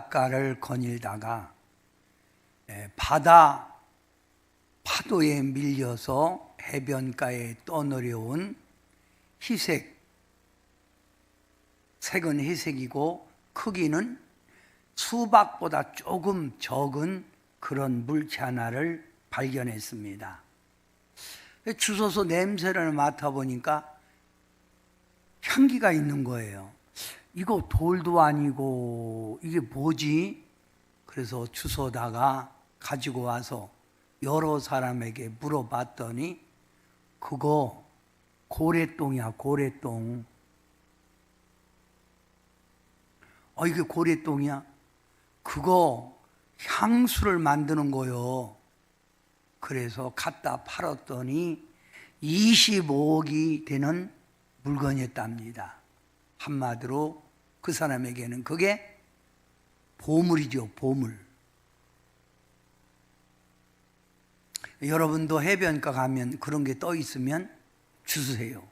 바닷가를 거닐다가 바다 파도에 밀려서 해변가에 떠내려온 희색, 색은 희색이고 크기는 수박보다 조금 적은 그런 물체 하나를 발견했습니다. 주워서 냄새를 맡아보니까 향기가 있는 거예요. 이거 돌도 아니고 이게 뭐지? 그래서 주워다가 가지고 와서 여러 사람에게 물어봤더니 그거 고래똥이야, 고래똥. 이게 고래똥이야? 그거 향수를 만드는 거요. 그래서 갖다 팔았더니 25억이 되는 물건이었답니다. 한마디로 그 사람에게는 그게 보물이죠, 보물. 여러분도 해변가 가면 그런 게 떠 있으면 주세요.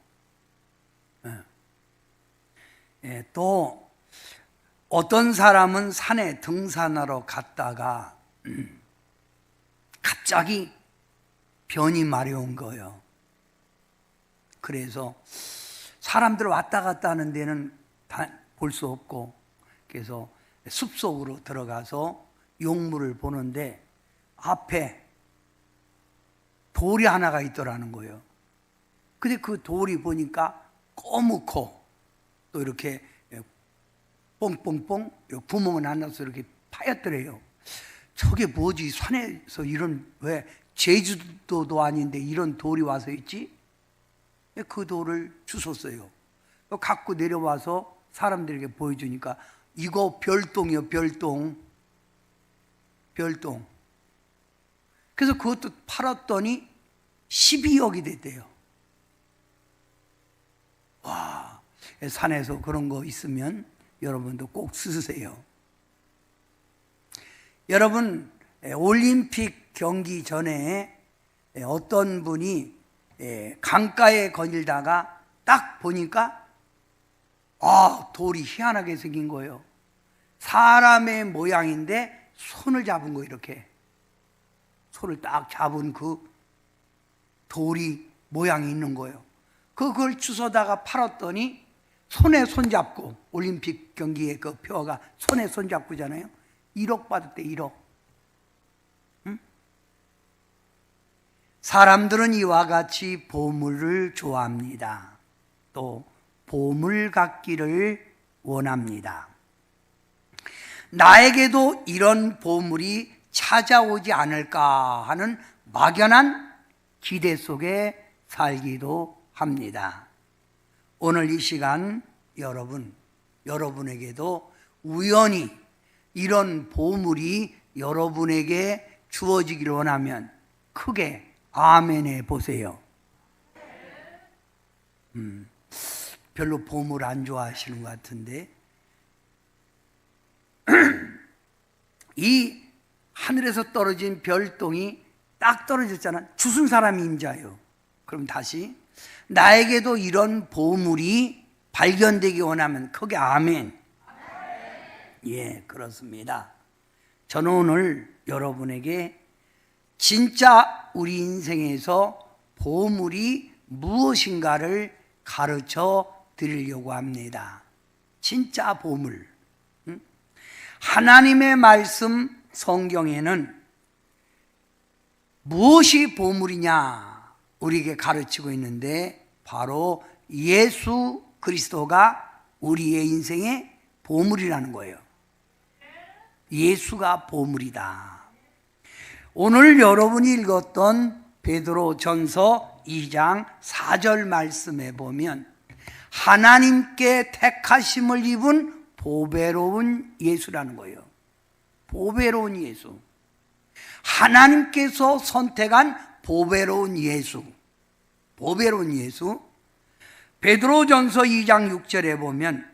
또 어떤 사람은 산에 등산하러 갔다가 갑자기 변이 마려운 거예요. 그래서 사람들 왔다 갔다 하는 데는 볼 수 없고, 그래서 숲속으로 들어가서 용물을 보는데 앞에 돌이 하나가 있더라는 거예요. 근데 그 돌이 보니까 꼬무고 또 이렇게 뽕뽕뽕 구멍을 나눠서 이렇게 파였더래요. 저게 뭐지? 산에서 이런, 왜 제주도도 아닌데 이런 돌이 와서 있지? 그 돌을 주웠어요. 갖고 내려와서 사람들에게 보여주니까 이거 별똥이요, 별똥. 별똥. 그래서 그것도 팔았더니 12억이 됐대요. 와, 산에서 그런 거 있으면 여러분도 꼭 쓰세요. 여러분, 올림픽 경기 전에 어떤 분이 강가에 거닐다가 딱 보니까 돌이 희한하게 생긴 거예요. 사람의 모양인데 손을 잡은 거예요. 이렇게 손을 딱 잡은 그 돌이 모양이 있는 거예요. 그걸 주워다가 팔았더니 손에 손잡고, 올림픽 경기의 그 표가 손에 손잡고잖아요. 1억 받았대, 1억. 응? 사람들은 이와 같이 보물을 좋아합니다. 또 보물 갖기를 원합니다. 나에게도 이런 보물이 찾아오지 않을까 하는 막연한 기대 속에 살기도 합니다. 오늘 이 시간 여러분에게도 우연히 이런 보물이 여러분에게 주어지기를 원하면 크게 아멘해 보세요. 별로 보물 안 좋아하시는 것 같은데 이 하늘에서 떨어진 별똥이 딱 떨어졌잖아. 주순 사람이 임자요. 그럼 다시 나에게도 이런 보물이 발견되기 원하면 크게 아멘. 예, 그렇습니다. 저는 오늘 여러분에게 진짜 우리 인생에서 보물이 무엇인가를 가르쳐 드리려고 합니다. 진짜 보물. 하나님의 말씀 성경에는 무엇이 보물이냐 우리에게 가르치고 있는데 바로 예수 그리스도가 우리의 인생의 보물이라는 거예요. 예수가 보물이다. 오늘 여러분이 읽었던 베드로전서 2장 4절 말씀에 보면 하나님께 택하심을 입은 보배로운 예수라는 거예요. 보배로운 예수. 하나님께서 선택한 보배로운 예수. 보배로운 예수. 베드로전서 2장 6절에 보면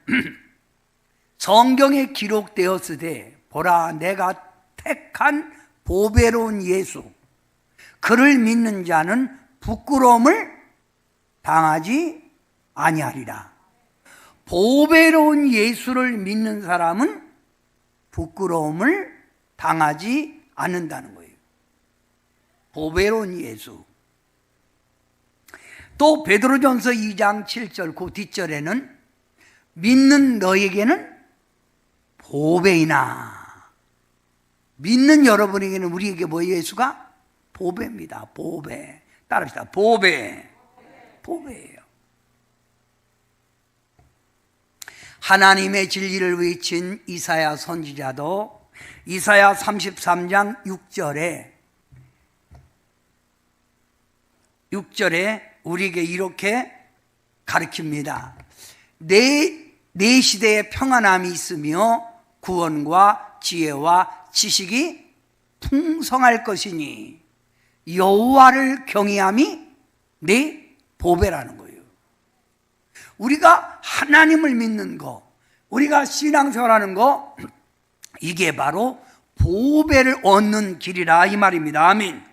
성경에 기록되었으되 보라 내가 택한 보배로운 예수 그를 믿는 자는 부끄러움을 당하지 아니하리라. 보배로운 예수를 믿는 사람은 부끄러움을 당하지 않는다는 거예요. 보배로운 예수. 또 베드로전서 2장 7절 그 뒷절에는 믿는 너에게는 보배이나, 믿는 여러분에게는 우리에게 뭐예요? 예수가 보배입니다. 보배. 따라합시다. 보배. 보배예요. 하나님의 진리를 외친 이사야 선지자도 이사야 33장 6절에 우리에게 이렇게 가르칩니다. 내 시대에 평안함이 있으며 구원과 지혜와 지식이 풍성할 것이니 여호와를 경외함이 내 보배라는 거예요. 우리가 하나님을 믿는 거, 우리가 신앙생활하는 거, 이게 바로 보배를 얻는 길이라 이 말입니다. 아멘.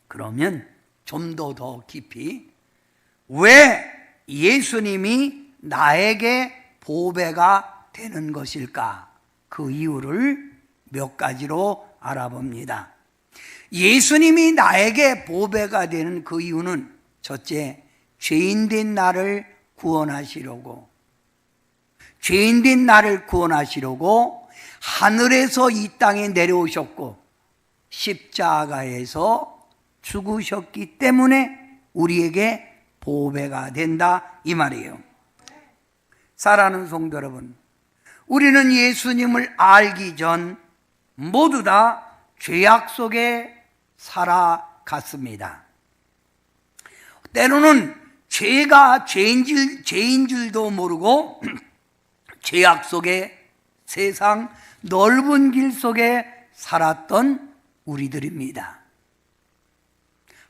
그러면 좀 더 깊이, 왜 예수님이 나에게 보배가 되는 것일까? 그 이유를 몇 가지로 알아봅니다. 예수님이 나에게 보배가 되는 그 이유는 첫째, 죄인된 나를 구원하시려고, 하늘에서 이 땅에 내려오셨고 십자가에서 죽으셨기 때문에 우리에게 보배가 된다 이 말이에요. 사랑하는 성도 여러분, 우리는 예수님을 알기 전 모두 다 죄악 속에 살아갔습니다. 때로는 죄가 죄인 줄도 모르고 죄악 속에, 세상 넓은 길 속에 살았던 우리들입니다.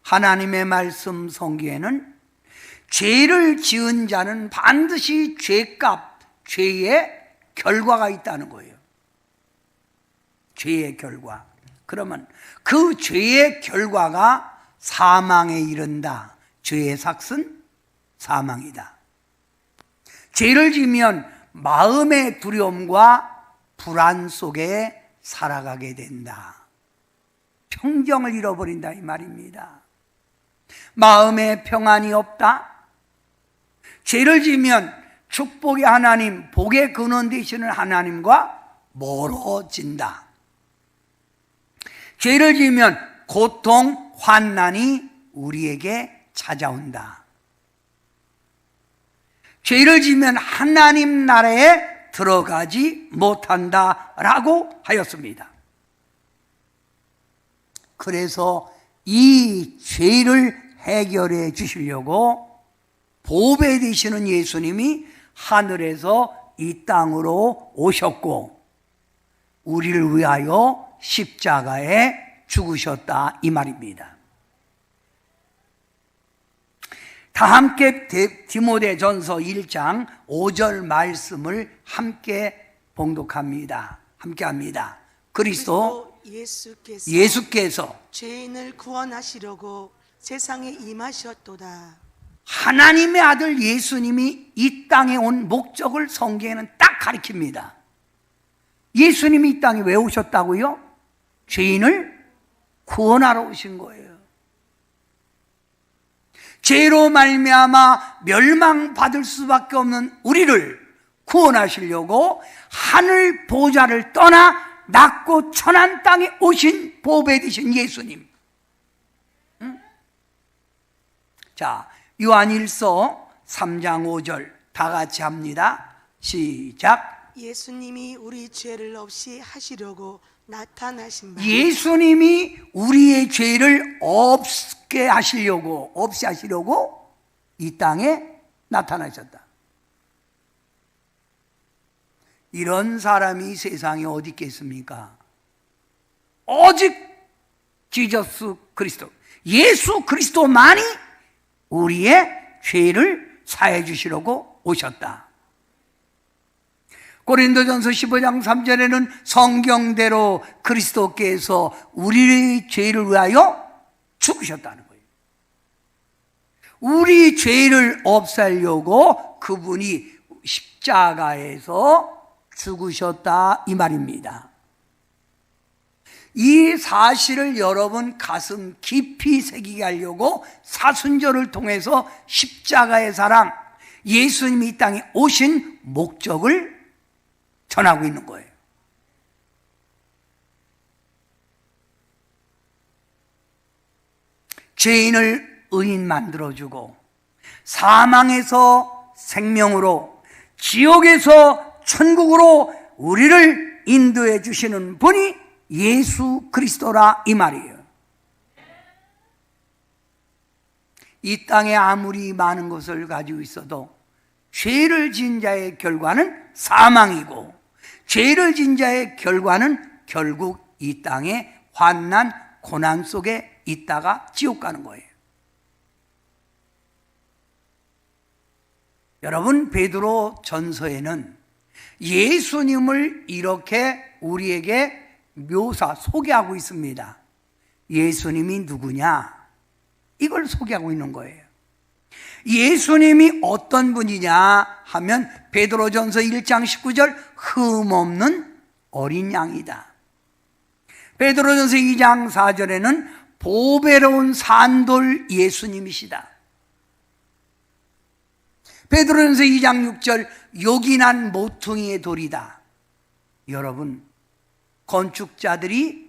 하나님의 말씀 성경에는 죄를 지은 자는 반드시 죄값, 죄의 결과가 있다는 거예요. 죄의 결과. 그러면 그 죄의 결과가 사망에 이른다. 죄의 삭은 사망이다. 죄를 지으면 마음의 두려움과 불안 속에 살아가게 된다. 평정을 잃어버린다 이 말입니다. 마음에 평안이 없다. 죄를 지으면 축복의 하나님, 복의 근원 되시는 하나님과 멀어진다. 죄를 지으면 고통, 환난이 우리에게 찾아온다. 죄를 지으면 하나님 나라에 들어가지 못한다라고 하였습니다. 그래서 이 죄를 해결해 주시려고 보배 되시는 예수님이 하늘에서 이 땅으로 오셨고 우리를 위하여 십자가에 죽으셨다 이 말입니다. 다 함께 디모데전서 1장 5절 말씀을 함께 봉독합니다. 함께합니다. 그리스도 예수께서 죄인을 구원하시려고 세상에 임하셨도다. 하나님의 아들 예수님이 이 땅에 온 목적을 성경에는 딱 가리킵니다. 예수님이 이 땅에 왜 오셨다고요? 죄인을 구원하러 오신 거예요. 죄로 말미암아 멸망받을 수밖에 없는 우리를 구원하시려고 하늘 보좌를 떠나 낮고 천한 땅에 오신 보배 되신 예수님. 자, 요한일서 3장 5절 다 같이 합니다. 시작. 예수님이 우리 죄를 없이 하시려고 나타나신 바. 예수님이 우리의 죄를 없게 하시려고, 없이 하시려고 이 땅에 나타나셨다. 이런 사람이 세상에 어디 있겠습니까? 오직 지저스 그리스도, 예수 그리스도만이 우리의 죄를 사해 주시려고 오셨다. 고린도전서 15장 3절에는 성경대로 그리스도께서 우리의 죄를 위하여 죽으셨다는 거예요. 우리 죄를 없애려고 그분이 십자가에서 죽으셨다 이 말입니다. 이 사실을 여러분 가슴 깊이 새기게 하려고 사순절을 통해서 십자가의 사랑, 예수님이 이 땅에 오신 목적을 전하고 있는 거예요. 죄인을 의인 만들어주고 사망에서 생명으로, 지옥에서 천국으로 우리를 인도해 주시는 분이 예수 그리스도라 이 말이에요. 이 땅에 아무리 많은 것을 가지고 있어도 죄를 지은 자의 결과는 사망이고, 죄를 지은 자의 결과는 결국 이 땅에 환난, 고난 속에 있다가 지옥 가는 거예요. 여러분, 베드로 전서에는 예수님을 이렇게 우리에게 소개하고 있습니다. 예수님이 누구냐? 이걸 소개하고 있는 거예요. 예수님이 어떤 분이냐 하면 베드로전서 1장 19절 흠없는 어린 양이다. 베드로전서 2장 4절에는 보배로운 산돌 예수님이시다. 베드로전서 2장 6절 요긴한 모퉁이의 돌이다. 여러분, 건축자들이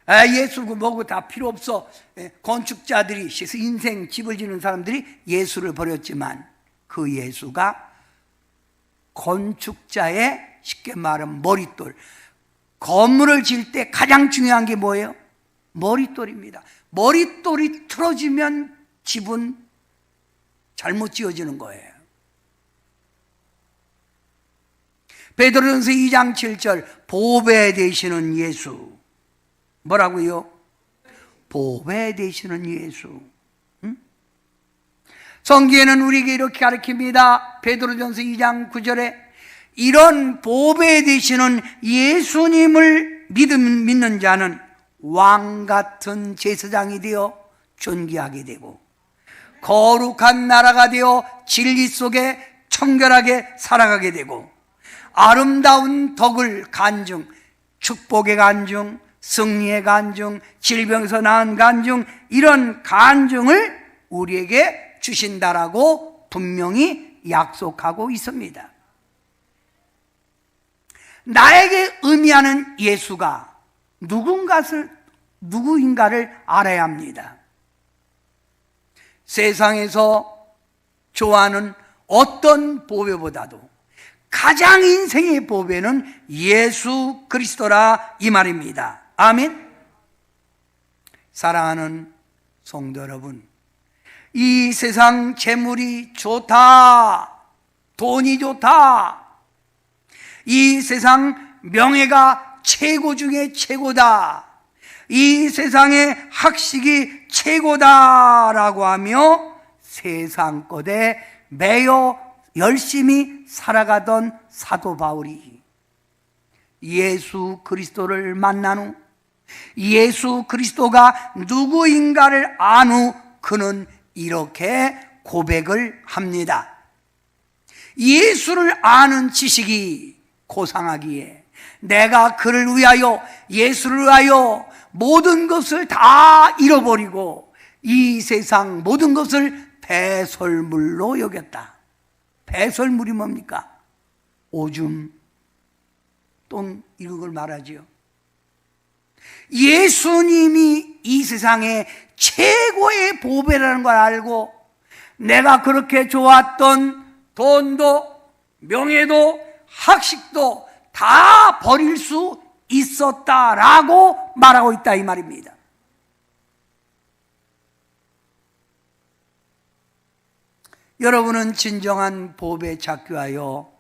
예수고 뭐고 다 필요 없어, 건축자들이 인생 집을 지는 사람들이 예수를 버렸지만 그 예수가 건축자의, 쉽게 말하면 머릿돌, 건물을 지을 때 가장 중요한 게 뭐예요? 머릿돌입니다. 머릿돌이 틀어지면 집은 잘못 지어지는 거예요. 베드로전서 2장 7절 보배 되시는 예수, 뭐라고요? 보배 되시는 예수. 성경에는 우리에게 이렇게 가르칩니다. 베드로전서 2장 9절에 이런 보배 되시는 예수님을 믿는 자는 왕 같은 제사장이 되어 존귀하게 되고 거룩한 나라가 되어 진리 속에 청결하게 살아가게 되고 아름다운 덕을 간증, 축복의 간증, 승리의 간증, 질병에서 나은 간증, 이런 간증을 우리에게 주신다라고 분명히 약속하고 있습니다. 나에게 의미하는 예수가 누구인가를 알아야 합니다. 세상에서 좋아하는 어떤 보배보다도 가장 인생의 보배는 예수 그리스도라 이 말입니다. 아멘. 사랑하는 성도 여러분, 이 세상 재물이 좋다, 돈이 좋다, 이 세상 명예가 최고 중에 최고다, 이 세상의 학식이 최고다라고 하며 세상 것에 매여 열심히 살아가던 사도 바울이 예수 그리스도를 만난 후, 예수 그리스도가 누구인가를 안 후 그는 이렇게 고백을 합니다. 예수를 아는 지식이 고상하기에 내가 그를 위하여, 예수를 위하여 모든 것을 다 잃어버리고 이 세상 모든 것을 배설물로 여겼다. 배설물이 뭡니까? 오줌, 똥, 이런 걸 말하지요. 예수님이 이 세상의 최고의 보배라는 걸 알고 내가 그렇게 좋았던 돈도 명예도 학식도 다 버릴 수 있었다라고 말하고 있다 이 말입니다. 여러분은 진정한 보배 찾기 위하여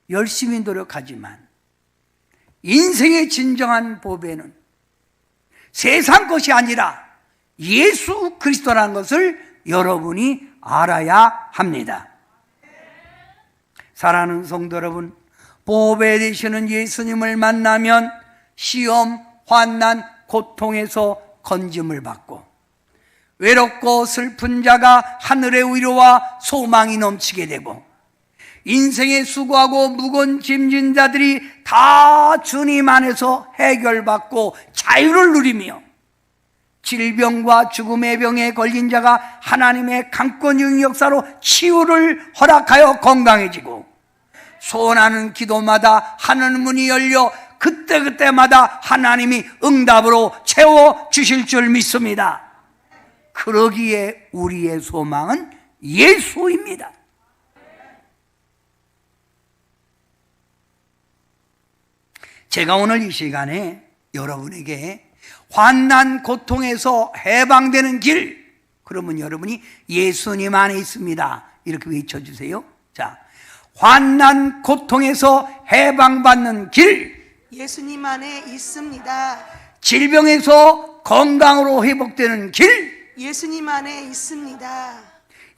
열심히 노력하지만 인생의 진정한 보배는 세상 것이 아니라 예수 그리스도라는 것을 여러분이 알아야 합니다. 사랑하는 성도 여러분, 보배 되시는 예수님을 만나면 시험, 환난, 고통에서 건짐을 받고 외롭고 슬픈 자가 하늘의 위로와 소망이 넘치게 되고 인생에 수고하고 무거운 짐진 자들이 다 주님 안에서 해결받고 자유를 누리며, 질병과 죽음의 병에 걸린 자가 하나님의 강권적 역사로 치유를 허락하여 건강해지고, 소원하는 기도마다 하늘 문이 열려 그때그때마다 하나님이 응답으로 채워주실 줄 믿습니다. 그러기에 우리의 소망은 예수입니다. 제가 오늘 이 시간에 여러분에게 환난 고통에서 해방되는 길, 그러면 여러분이 예수님 안에 있습니다, 이렇게 외쳐주세요. 자, 환난 고통에서 해방받는 길, 예수님 안에 있습니다. 질병에서 건강으로 회복되는 길, 예수님 안에 있습니다.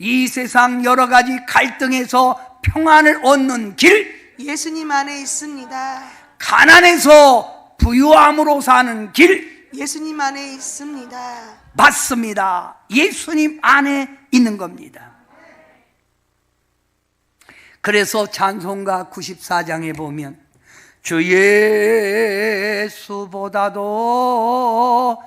이 세상 여러 가지 갈등에서 평안을 얻는 길, 예수님 안에 있습니다. 가난에서 부유함으로 사는 길, 예수님 안에 있습니다. 맞습니다. 예수님 안에 있는 겁니다. 그래서 찬송가 94장에 보면 주 예수보다도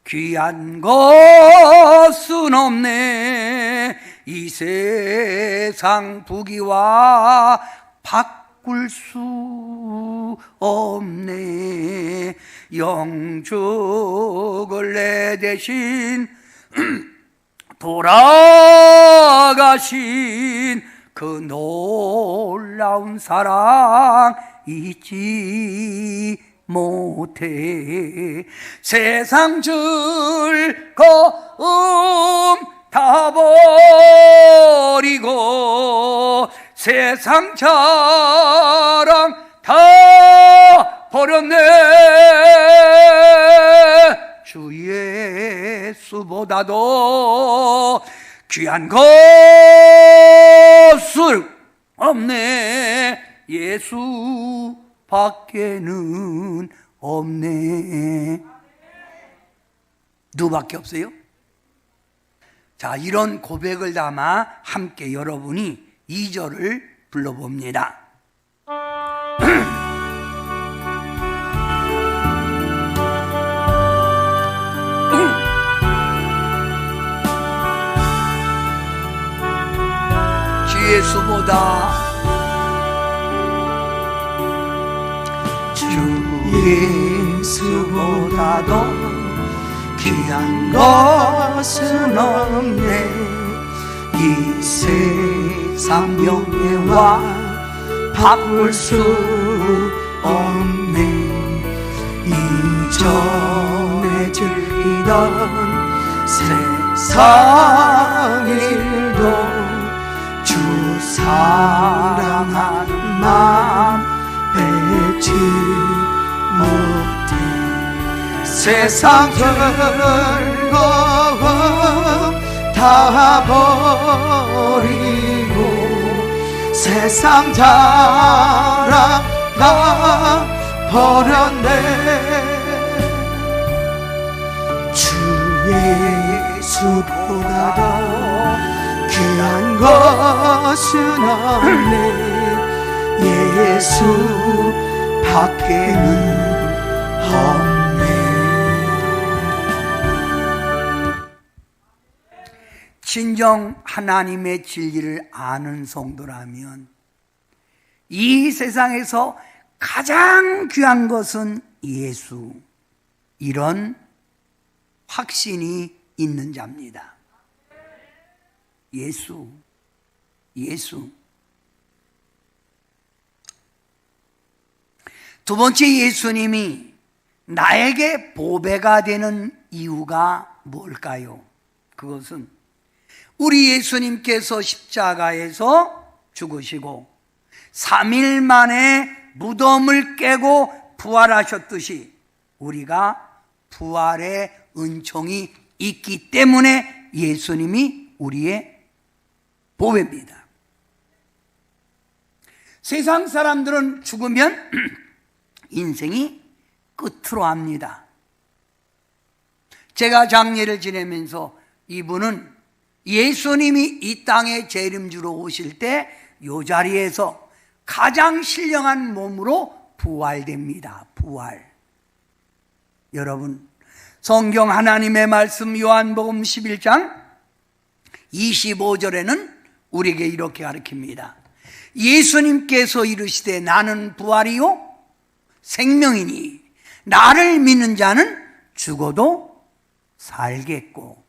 귀한 것은 없네, 이 세상 부귀와 바꿀 수 없네, 영죽을 내 대신 돌아가신 그 놀라운 사랑 잊지 못해. 세상 즐거움 다 버리고 세상 자랑 다 버렸네, 주 예수보다도 귀한 것을 없네, 예수 밖에는 없네. 누구밖에 없어요? 자, 이런 고백을 담아 함께 여러분이 2절을 불러봅니다. 주 예수보다도 귀한 것은 없네, 이 세상 명예와 바꿀 수 없네, 이전에 즐기던 세상 일도 주 사랑하는 마음 빼지 못해. 세상 즐거움 다 버리고 세상 자랑 다 버렸네, 주 예수보다도 귀한 것은 없네, 예수 밖에는 없네. 진정 하나님의 진리를 아는 성도라면 이 세상에서 가장 귀한 것은 예수, 이런 확신이 있는 자입니다. 예수. 두 번째, 예수님이 나에게 보배가 되는 이유가 뭘까요? 그것은 우리 예수님께서 십자가에서 죽으시고 3일 만에 무덤을 깨고 부활하셨듯이 우리가 부활의 은총이 있기 때문에 예수님이 우리의 보배입니다. 세상 사람들은 죽으면 인생이 끝으로 합니다. 제가 장례를 지내면서 이분은 예수님이 이 땅에 재림주로 오실 때 이 자리에서 가장 신령한 몸으로 부활됩니다. 부활. 여러분, 성경 하나님의 말씀 요한복음 11장 25절에는 우리에게 이렇게 가르칩니다. 예수님께서 이르시되 나는 부활이요 생명이니 나를 믿는 자는 죽어도 살겠고.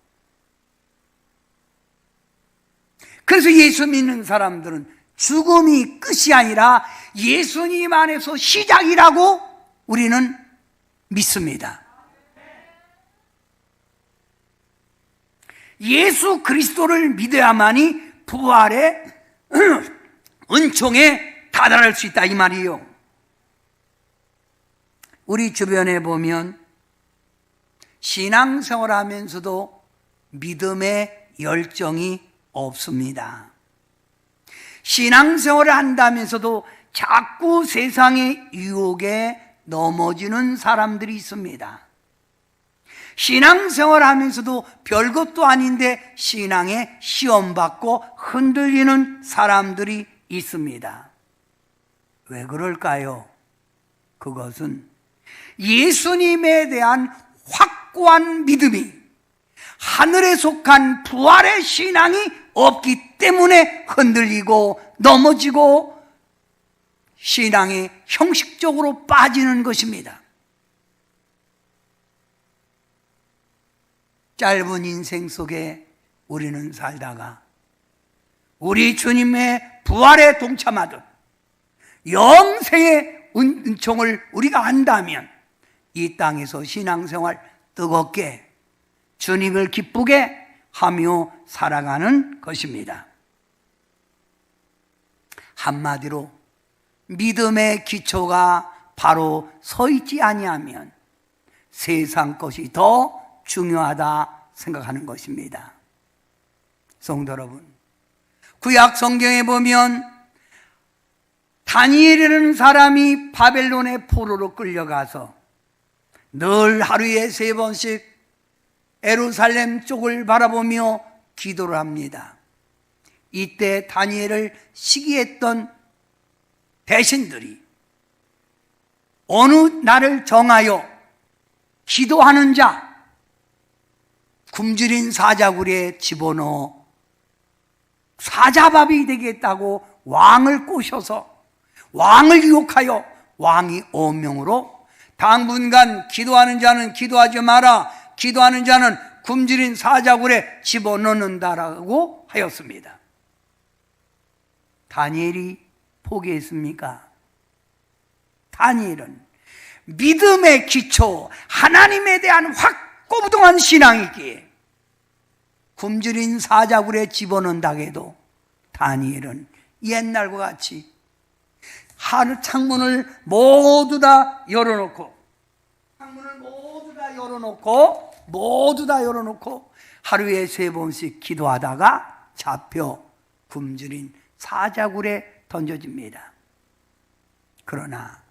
그래서 예수 믿는 사람들은 죽음이 끝이 아니라 예수님 안에서 시작이라고 우리는 믿습니다. 예수 그리스도를 믿어야만이 부활의 은총에 다다를 수 있다 이 말이에요. 우리 주변에 보면 신앙생활 하면서도 믿음의 열정이 없습니다. 신앙생활을 한다면서도 자꾸 세상의 유혹에 넘어지는 사람들이 있습니다. 신앙생활 하면서도 별것도 아닌데 신앙에 시험받고 흔들리는 사람들이 있습니다. 왜 그럴까요? 그것은 예수님에 대한 확고한 믿음이 하늘에 속한 부활의 신앙이 없기 때문에 흔들리고 넘어지고 신앙이 형식적으로 빠지는 것입니다. 짧은 인생 속에 우리는 살다가 우리 주님의 부활에 동참하듯 영생의 은총을 우리가 안다면 이 땅에서 신앙생활 뜨겁게 주님을 기쁘게 하며 살아가는 것입니다. 한마디로 믿음의 기초가 바로 서 있지 아니하면 세상 것이 더 중요하다 생각하는 것입니다. 성도 여러분, 구약 성경에 보면 다니엘이라는 사람이 바벨론의 포로로 끌려가서 늘 하루에 3번씩 예루살렘 쪽을 바라보며 기도를 합니다. 이때 다니엘을 시기했던 대신들이 어느 날을 정하여 기도하는 자 굶주린 사자굴에 집어넣어 사자밥이 되겠다고 왕을 꼬셔서 왕을 유혹하여 왕이 어명으로 당분간 기도하는 자는 기도하지 마라, 기도하는 자는 굶주린 사자굴에 집어넣는다라고 하였습니다. 다니엘이 포기했습니까? 다니엘은 믿음의 기초, 하나님에 대한 확고부동한 신앙이기에 굶주린 사자굴에 집어넣는다고 해도 다니엘은 옛날과 같이 하늘 창문을 모두 다 열어놓고 하루에 3번씩 기도하다가 잡혀 굶주린 사자굴에 던져집니다. 그러나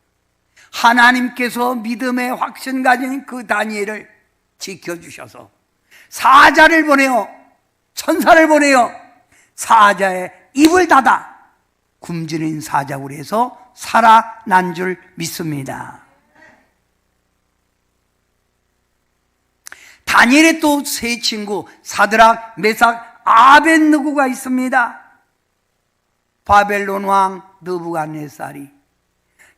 하나님께서 믿음의 확신 가진 그 다니엘을 지켜주셔서 사자를 보내어 천사를 보내어 사자의 입을 닫아 굶주린 사자굴에서 살아난 줄 믿습니다. 다니엘의 또 세 친구 사드락, 메삭, 아벳느고가 있습니다. 바벨론 왕 느부갓네살이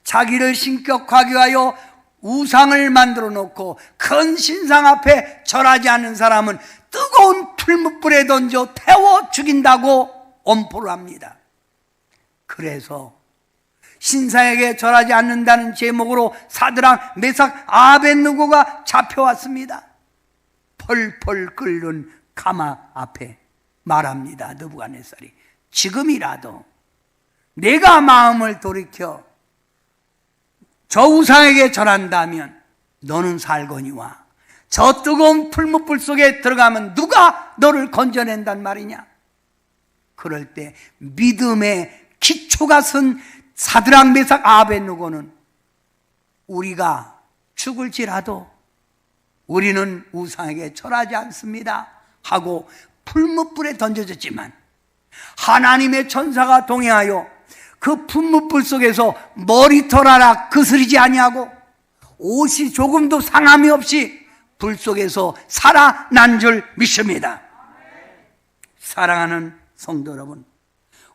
자기를 신격화하게 하여 우상을 만들어 놓고 큰 신상 앞에 절하지 않는 사람은 뜨거운 풀무불에 던져 태워 죽인다고 엄포를 합니다. 그래서 신상에게 절하지 않는다는 제목으로 사드락, 메삭, 아벳느고가 잡혀왔습니다. 펄펄 끓는 가마 앞에 말합니다. 느부갓네살이 지금이라도 내가 마음을 돌이켜 저 우상에게 절한다면 너는 살거니와 저 뜨거운 풀무불 속에 들어가면 누가 너를 건져낸단 말이냐. 그럴 때 믿음의 기초가 선 사드락, 메삭, 아벳느고는 우리가 죽을지라도 우리는 우상에게 절하지 않습니다 하고 풀무불에 던져졌지만 하나님의 천사가 동행하여 그噴霧불 속에서 머리털 하나 그스리지 아니하고 옷이 조금도 상함이 없이 불 속에서 살아난 줄 믿습니다. 사랑하는 성도 여러분,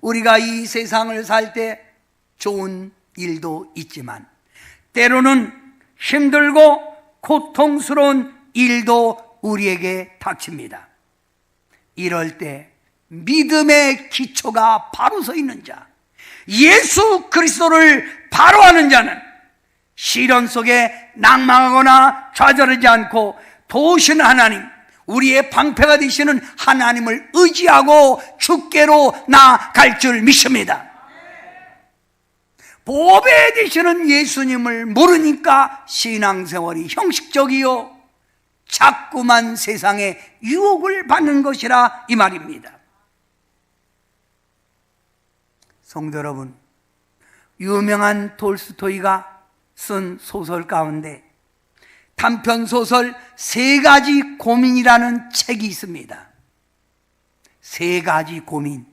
우리가 이 세상을 살 때 좋은 일도 있지만 때로는 힘들고 고통스러운 일도 우리에게 닥칩니다. 이럴 때 믿음의 기초가 바로 서 있는 자, 예수 그리스도를 바로 아는 자는 시련 속에 낭망하거나 좌절하지 않고 도우시는 하나님, 우리의 방패가 되시는 하나님을 의지하고 주께로 나아갈 줄 믿습니다. 보배 되시는 예수님을 모르니까 신앙생활이 형식적이요 자꾸만 세상에 유혹을 받는 것이라 이 말입니다. 성도 여러분, 유명한 톨스토이가 쓴 소설 가운데 단편소설 3가지 고민이라는 책이 있습니다. 3가지 고민.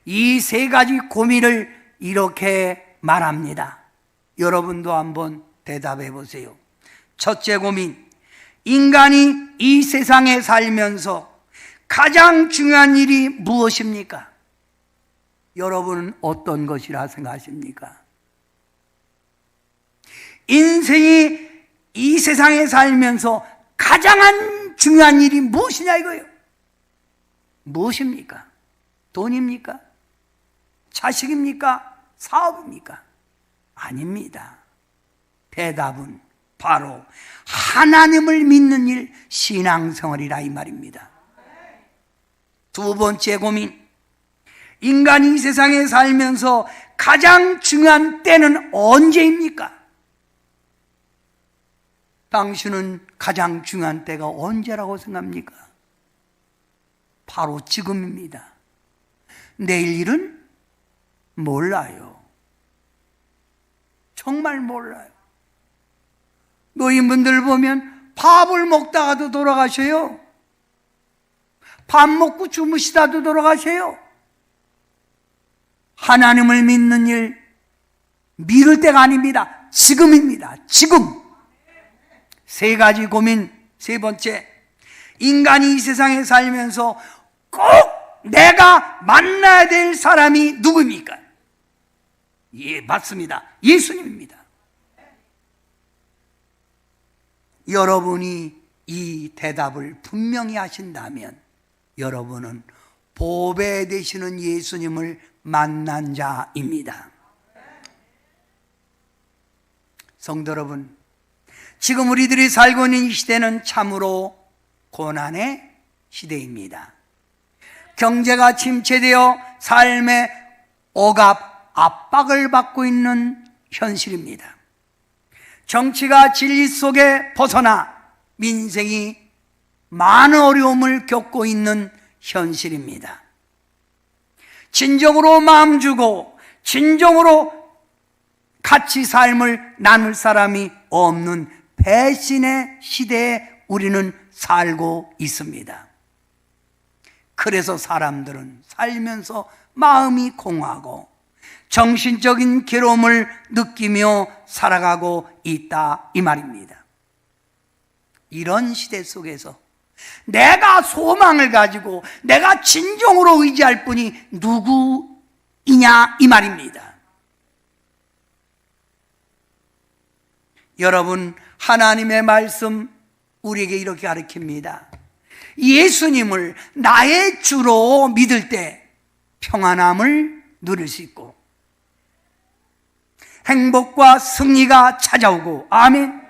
이 3가지 고민을 이렇게 말합니다. 여러분도 한번 대답해 보세요. 첫째 고민, 인간이 이 세상에 살면서 가장 중요한 일이 무엇입니까? 여러분은 어떤 것이라 생각하십니까? 인생이 이 세상에 살면서 가장 중요한 일이 무엇이냐 이거예요. 무엇입니까? 돈입니까? 자식입니까? 사업입니까? 아닙니다. 대답은 바로 하나님을 믿는 일, 신앙생활이라 이 말입니다. 두 번째 고민, 인간이 이 세상에 살면서 가장 중요한 때는 언제입니까? 당신은 가장 중요한 때가 언제라고 생각합니까? 바로 지금입니다. 내일 일은 몰라요. 정말 몰라요. 노인분들 보면 밥을 먹다가도 돌아가셔요. 밥 먹고 주무시다도 돌아가셔요. 하나님을 믿는 일, 미룰 때가 아닙니다. 지금입니다. 지금. 3가지 고민. 세 번째, 인간이 이 세상에 살면서 꼭 내가 만나야 될 사람이 누구입니까? 예, 맞습니다. 예수님입니다. 여러분이 이 대답을 분명히 하신다면 여러분은 보배 되시는 예수님을 만난 자입니다. 성도 여러분, 지금 우리들이 살고 있는 이 시대는 참으로 고난의 시대입니다. 경제가 침체되어 삶의 억압, 압박을 받고 있는 현실입니다. 정치가 진리 속에 벗어나 민생이 많은 어려움을 겪고 있는 현실입니다. 진정으로 마음 주고 진정으로 같이 삶을 나눌 사람이 없는 배신의 시대에 우리는 살고 있습니다. 그래서 사람들은 살면서 마음이 공허하고 정신적인 괴로움을 느끼며 살아가고 있다 이 말입니다. 이런 시대 속에서 내가 소망을 가지고 내가 진정으로 의지할 분이 누구이냐 이 말입니다. 여러분, 하나님의 말씀 우리에게 이렇게 가르칩니다. 예수님을 나의 주로 믿을 때 평안함을 누릴 수 있고 행복과 승리가 찾아오고, 아멘.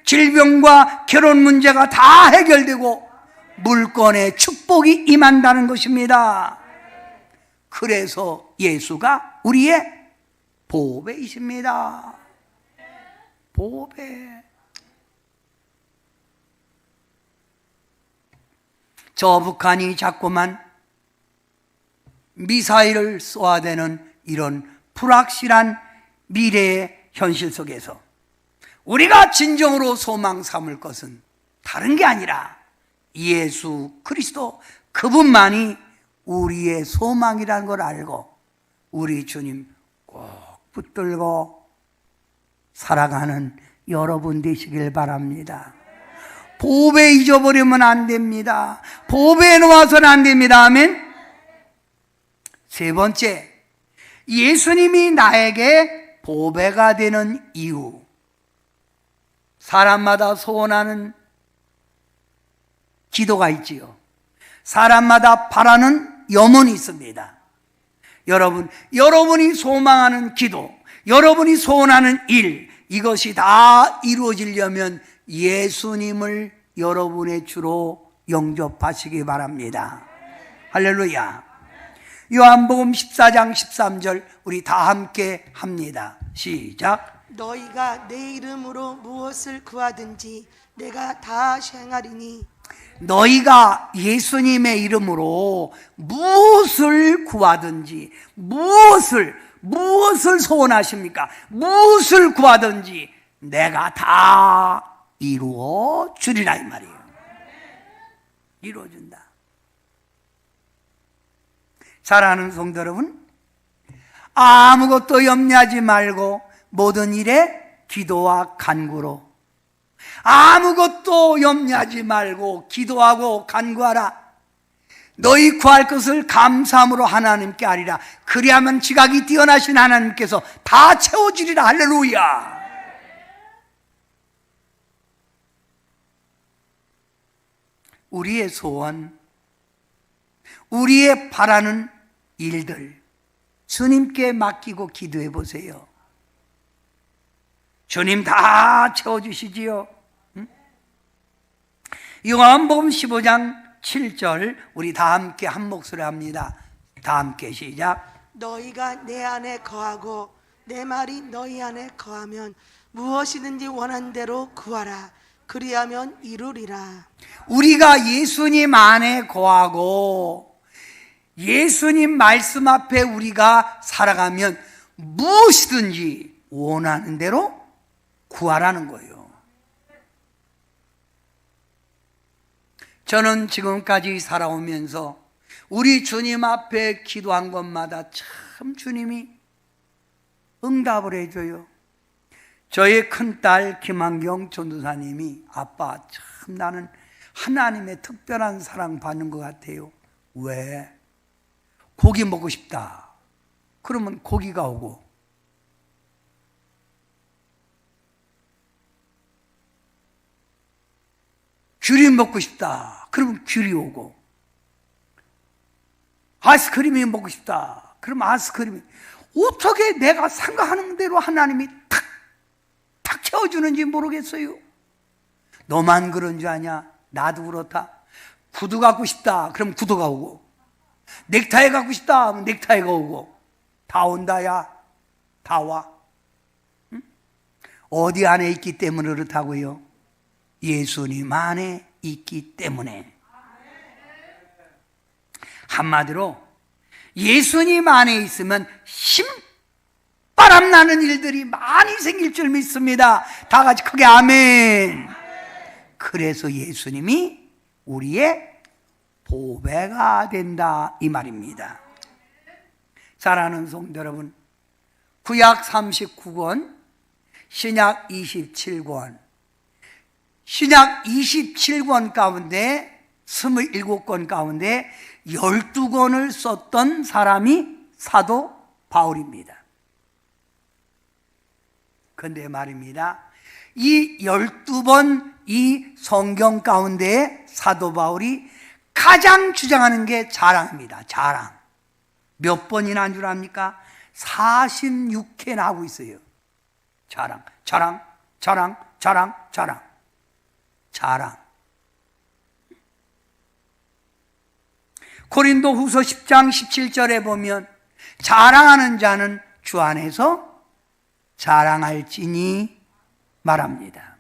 질병과 결혼 문제가 다 해결되고 물건의 축복이 임한다는 것입니다. 그래서 예수가 우리의 보배이십니다. 보배. 저 북한이 자꾸만 미사일을 쏘아대는 이런 불확실한 미래의 현실 속에서 우리가 진정으로 소망 삼을 것은 다른 게 아니라 예수 그리스도 그분만이 우리의 소망이라는 걸 알고 우리 주님 꼭 붙들고 살아가는 여러분 되시길 바랍니다. 보배 잊어버리면 안 됩니다. 보배에 놓아서는 안 됩니다. 아멘. 세 번째, 예수님이 나에게 보배가 되는 이유. 사람마다 소원하는 기도가 있지요. 사람마다 바라는 염원이 있습니다. 여러분이 소망하는 기도, 여러분이 소원하는 일, 이것이 다 이루어지려면 예수님을 여러분의 주로 영접하시기 바랍니다. 할렐루야. 요한복음 14장 13절 우리 다 함께 합니다. 시작. 너희가 내 이름으로 무엇을 구하든지 내가 다 행하리니. 너희가 예수님의 이름으로 무엇을 구하든지 무엇을 소원하십니까? 무엇을 구하든지 내가 다 이루어 주리라 이 말이에요. 이루어준다. 사랑하는 성도 여러분, 아무것도 염려하지 말고 모든 일에 기도와 간구로, 아무것도 염려하지 말고 기도하고 간구하라. 너희 구할 것을 감사함으로 하나님께 아리라. 그리하면 지각이 뛰어나신 하나님께서 다 채워주리라. 할렐루야. 우리의 소원, 우리의 바라는 일들 주님께 맡기고 기도해 보세요. 주님 다 채워주시지요. 요한복음 15장 7절 우리 다 함께 한 목소리 합니다. 다 함께 시작. 너희가 내 안에 거하고 내 말이 너희 안에 거하면 무엇이든지 원한 대로 구하라. 그리하면 이루리라. 우리가 예수님 안에 거하고 예수님 말씀 앞에 우리가 살아가면 무엇이든지 원하는 대로 구하라는 거예요. 저는 지금까지 살아오면서 우리 주님 앞에 기도한 것마다 참 주님이 응답을 해줘요. 저의 큰딸 김한경 전도사님이 아빠 참 나는 하나님의 특별한 사랑 받는 것 같아요. 왜? 고기 먹고 싶다. 그러면 고기가 오고, 귤이 먹고 싶다. 그러면 귤이 오고, 아이스크림이 먹고 싶다. 그러면 아이스크림이. 어떻게 내가 생각하는 대로 하나님이 탁 채워주는지 모르겠어요. 너만 그런 줄 아냐? 나도 그렇다. 구두 갖고 싶다. 그럼 구두가 오고, 넥타이 갖고 싶다 하면 넥타이가 오고, 다 온다. 야, 다 와. 응? 어디 안에 있기 때문에 그렇다고요? 예수님 안에 있기 때문에. 한마디로 예수님 안에 있으면 신바람 나는 일들이 많이 생길 줄 믿습니다. 다 같이 크게 아멘. 그래서 예수님이 우리의 보배가 된다 이 말입니다. 사랑하는 성도 여러분, 구약 39권, 신약 27권, 신약 27권 가운데 27권 가운데 12권을 썼던 사람이 사도 바울입니다. 그런데 말입니다, 이 12번 이 성경 가운데 사도 바울이 가장 주장하는 게 자랑입니다. 자랑. 몇 번이나 한 줄 압니까? 46회나 하고 있어요. 자랑, 자랑, 자랑, 자랑, 자랑, 자랑. 고린도 후서 10장 17절에 보면 자랑하는 자는 주 안에서 자랑할지니 말합니다.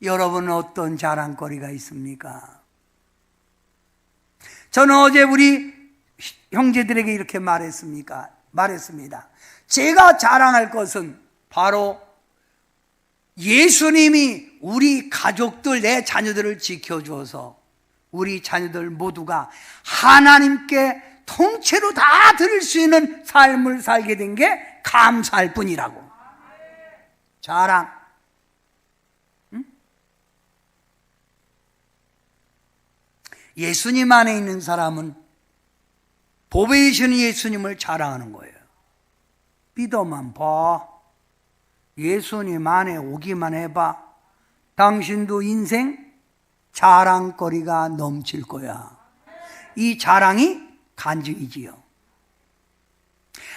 여러분은 어떤 자랑거리가 있습니까? 저는 어제 우리 형제들에게 이렇게 말했습니다. 제가 자랑할 것은 바로 예수님이 우리 가족들, 내 자녀들을 지켜주어서 우리 자녀들 모두가 하나님께 통째로 다 드릴 수 있는 삶을 살게 된 게 감사할 뿐이라고. 자랑. 응? 예수님 안에 있는 사람은 보배이신 예수님을 자랑하는 거예요. 믿어만 봐. 예수님 안에 오기만 해봐. 당신도 인생 자랑거리가 넘칠 거야. 이 자랑이 간증이지요.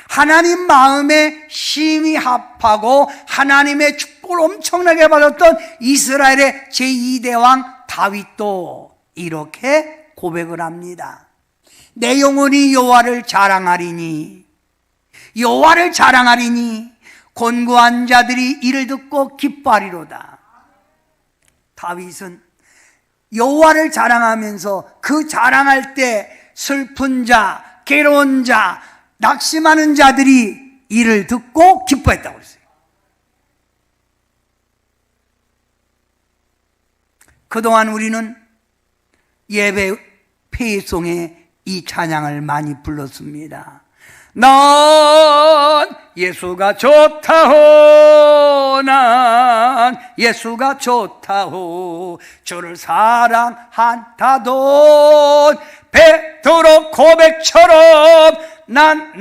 하나님 마음에 심히 합하고 하나님의 축복을 엄청나게 받았던 이스라엘의 제2대 왕 다윗도 이렇게 고백을 합니다. 내 영혼이 여호와를 자랑하리니, 여호와를 자랑하리니 곤고한 자들이 이를 듣고 기뻐하리로다. 다윗은 여호와를 자랑하면서 그 자랑할 때 슬픈 자, 괴로운 자, 낙심하는 자들이 이를 듣고 기뻐했다고 그랬어요. 그동안 우리는 예배 페이송에 이 찬양을 많이 불렀습니다. 난 예수가 좋다호, 난 예수가 좋다호, 주를 사랑한다돈 베드로 고백처럼 난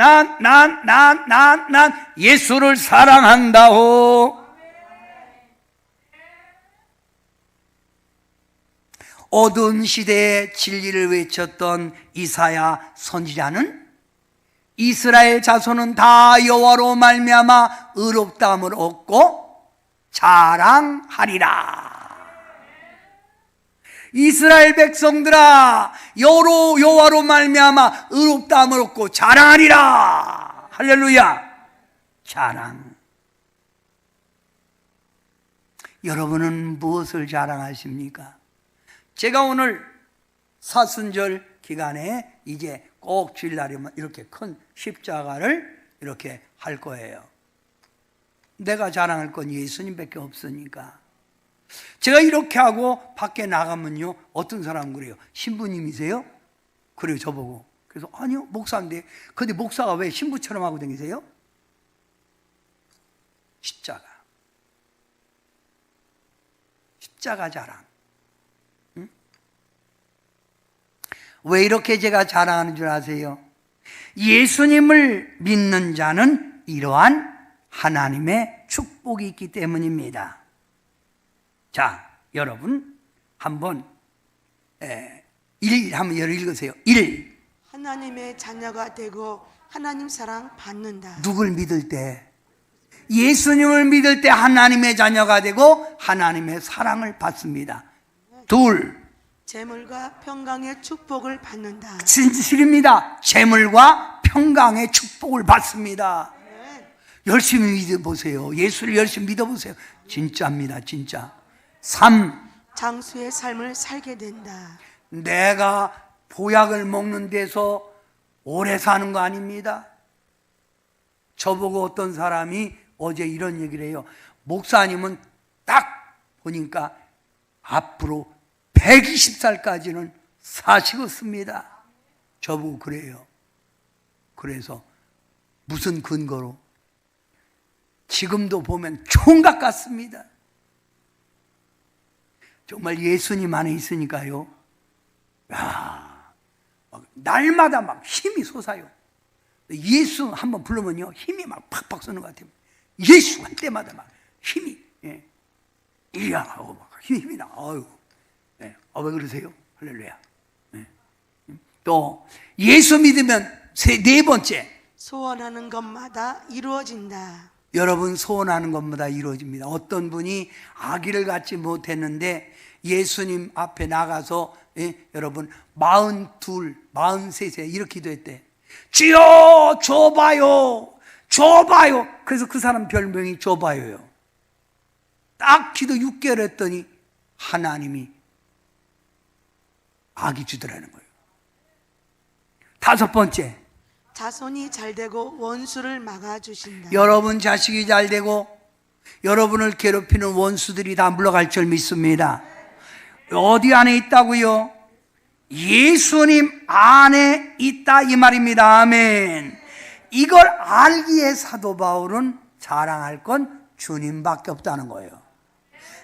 예수를 사랑한다호. 어두운 시대에 진리를 외쳤던 이사야 선지자는 이스라엘 자손은 다 여호와로 말미암아 의롭다함을 얻고 자랑하리라. 이스라엘 백성들아, 여호와로 말미암아 의롭다함을 얻고 자랑하리라. 할렐루야. 자랑. 여러분은 무엇을 자랑하십니까? 제가 오늘 사순절 기간에 이제 꼭 주일날이면 이렇게 큰 십자가를 이렇게 할 거예요. 내가 자랑할 건 예수님밖에 없으니까. 제가 이렇게 하고 밖에 나가면요, 어떤 사람은 그래요. 신부님이세요? 그래요, 저보고. 그래서 아니요, 목사인데. 근데 목사가 왜 신부처럼 하고 다니세요? 십자가. 십자가 자랑. 응? 왜 이렇게 제가 자랑하는 줄 아세요? 예수님을 믿는 자는 이러한 하나님의 축복이 있기 때문입니다. 자, 여러분 한번 한번 읽으세요. 1. 하나님의 자녀가 되고 하나님 사랑 받는다. 누굴 믿을 때? 예수님을 믿을 때 하나님의 자녀가 되고 하나님의 사랑을 받습니다. 2. 재물과 평강의 축복을 받는다. 진실입니다. 재물과 평강의 축복을 받습니다. 열심히 믿어보세요. 예수를 열심히 믿어보세요. 진짜입니다, 진짜. 3. 장수의 삶을 살게 된다. 내가 보약을 먹는 데서 오래 사는 거 아닙니다. 저보고 어떤 사람이 어제 이런 얘기를 해요. 목사님은 딱 보니까 앞으로 120살까지는 사시겠습니다. 저보고 그래요. 그래서 무슨 근거로? 지금도 보면 총각 같습니다. 정말 예수님 안에 있으니까요. 야, 날마다 막 힘이 솟아요. 예수 한번 부르면요, 힘이 막 팍팍 쏘는 것 같아요. 예수 할 때마다 막 힘이, 이야 하고 막 힘이 나. 아유, 왜 그러세요? 할렐루야. 또 예수 믿으면 네 번째, 소원하는 것마다 이루어진다. 여러분, 소원하는 것마다 이루어집니다. 어떤 분이 아기를 갖지 못했는데 예수님 앞에 나가서 여러분 42, 43세 이렇게 기도했대. 주여 줘봐요, 줘봐요. 그래서 그 사람 별명이 줘봐요요. 딱 기도 6개월 했더니 하나님이 아기 주더라는 거예요. 5번째, 자손이 잘 되고 원수를 막아주신다. 여러분 자식이 잘 되고 여러분을 괴롭히는 원수들이 다 물러갈 줄 믿습니다. 어디 안에 있다고요? 예수님 안에 있다 이 말입니다. 아멘. 이걸 알기에 사도 바울은 자랑할 건 주님밖에 없다는 거예요.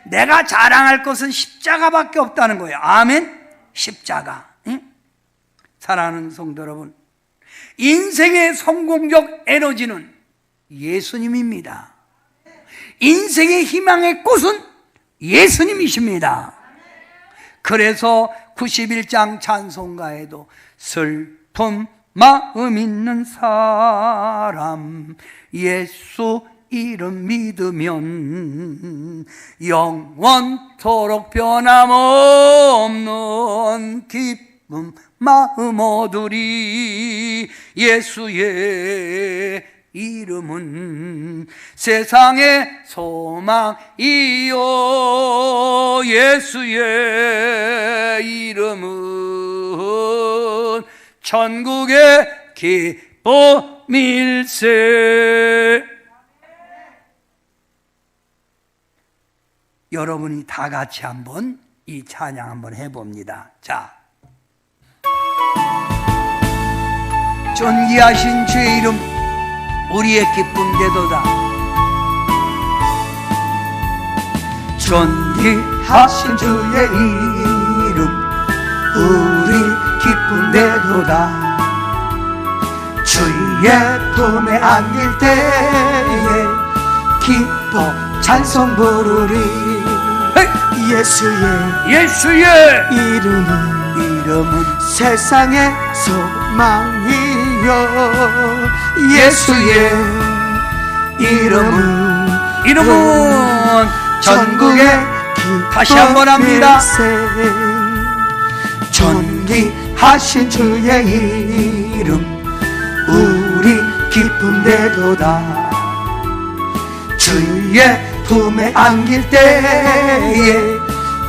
내가 자랑할 것은 십자가밖에 없다는 거예요. 아멘. 십자가. 응? 사랑하는 성도 여러분, 인생의 성공적 에너지는 예수님입니다. 인생의 희망의 꽃은 예수님이십니다. 그래서 91장 찬송가에도 슬픔 마음 있는 사람 예수 이름 믿으면 영원토록 변함없는 기쁨 마음 얻으리. 예수의 이름은 세상의 소망이요 예수의 이름은 천국의 기쁨일세. 여러분이 다 같이 한번 이 찬양 한번 해봅니다. 자, 존귀하신 주의 이름 우리의 기쁨 되도다. 존귀하신 주의 이름 우리 기쁨 되도다. 주의 품에 안길 때에 기뻐 찬송 부르리. 예수의 이름은 세상의 소망이요 예수의 이름은 전국의 다시 한번 합니다. 존귀하신 주의 이름 우리 기쁨 되도다. 주의 품에 안길 때에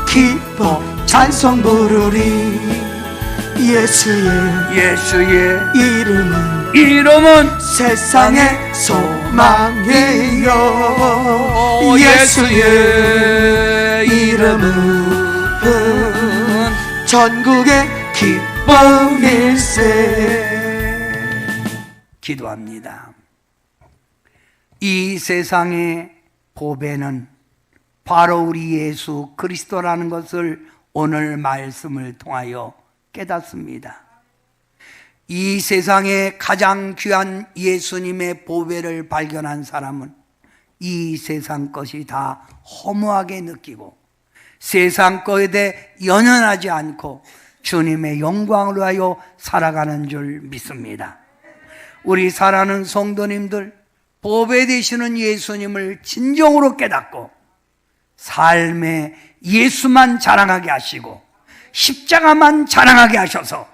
기뻐 찬송 부르리. 예수의 이름은 세상의 소망이요 예수의 이름은 전국의 기쁨일세. 기도합니다. 이 세상의 보배는 바로 우리 예수 그리스도라는 것을 오늘 말씀을 통하여 깨닫습니다. 이 세상에 가장 귀한 예수님의 보배를 발견한 사람은 이 세상 것이 다 허무하게 느끼고 세상 것에 대해 연연하지 않고 주님의 영광을 위하여 살아가는 줄 믿습니다. 우리 사랑하는 성도님들, 보배 되시는 예수님을 진정으로 깨닫고 삶에 예수만 자랑하게 하시고 십자가만 자랑하게 하셔서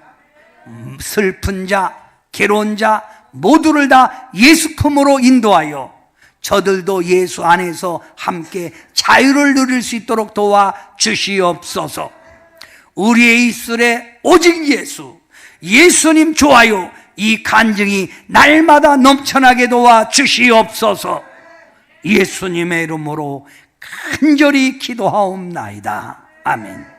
슬픈 자, 괴로운 자 모두를 다 예수 품으로 인도하여 저들도 예수 안에서 함께 자유를 누릴 수 있도록 도와주시옵소서. 우리의 입술에 오직 예수님 좋아요 이 간증이 날마다 넘쳐나게 도와주시옵소서. 예수님의 이름으로 간절히 기도하옵나이다. 아멘.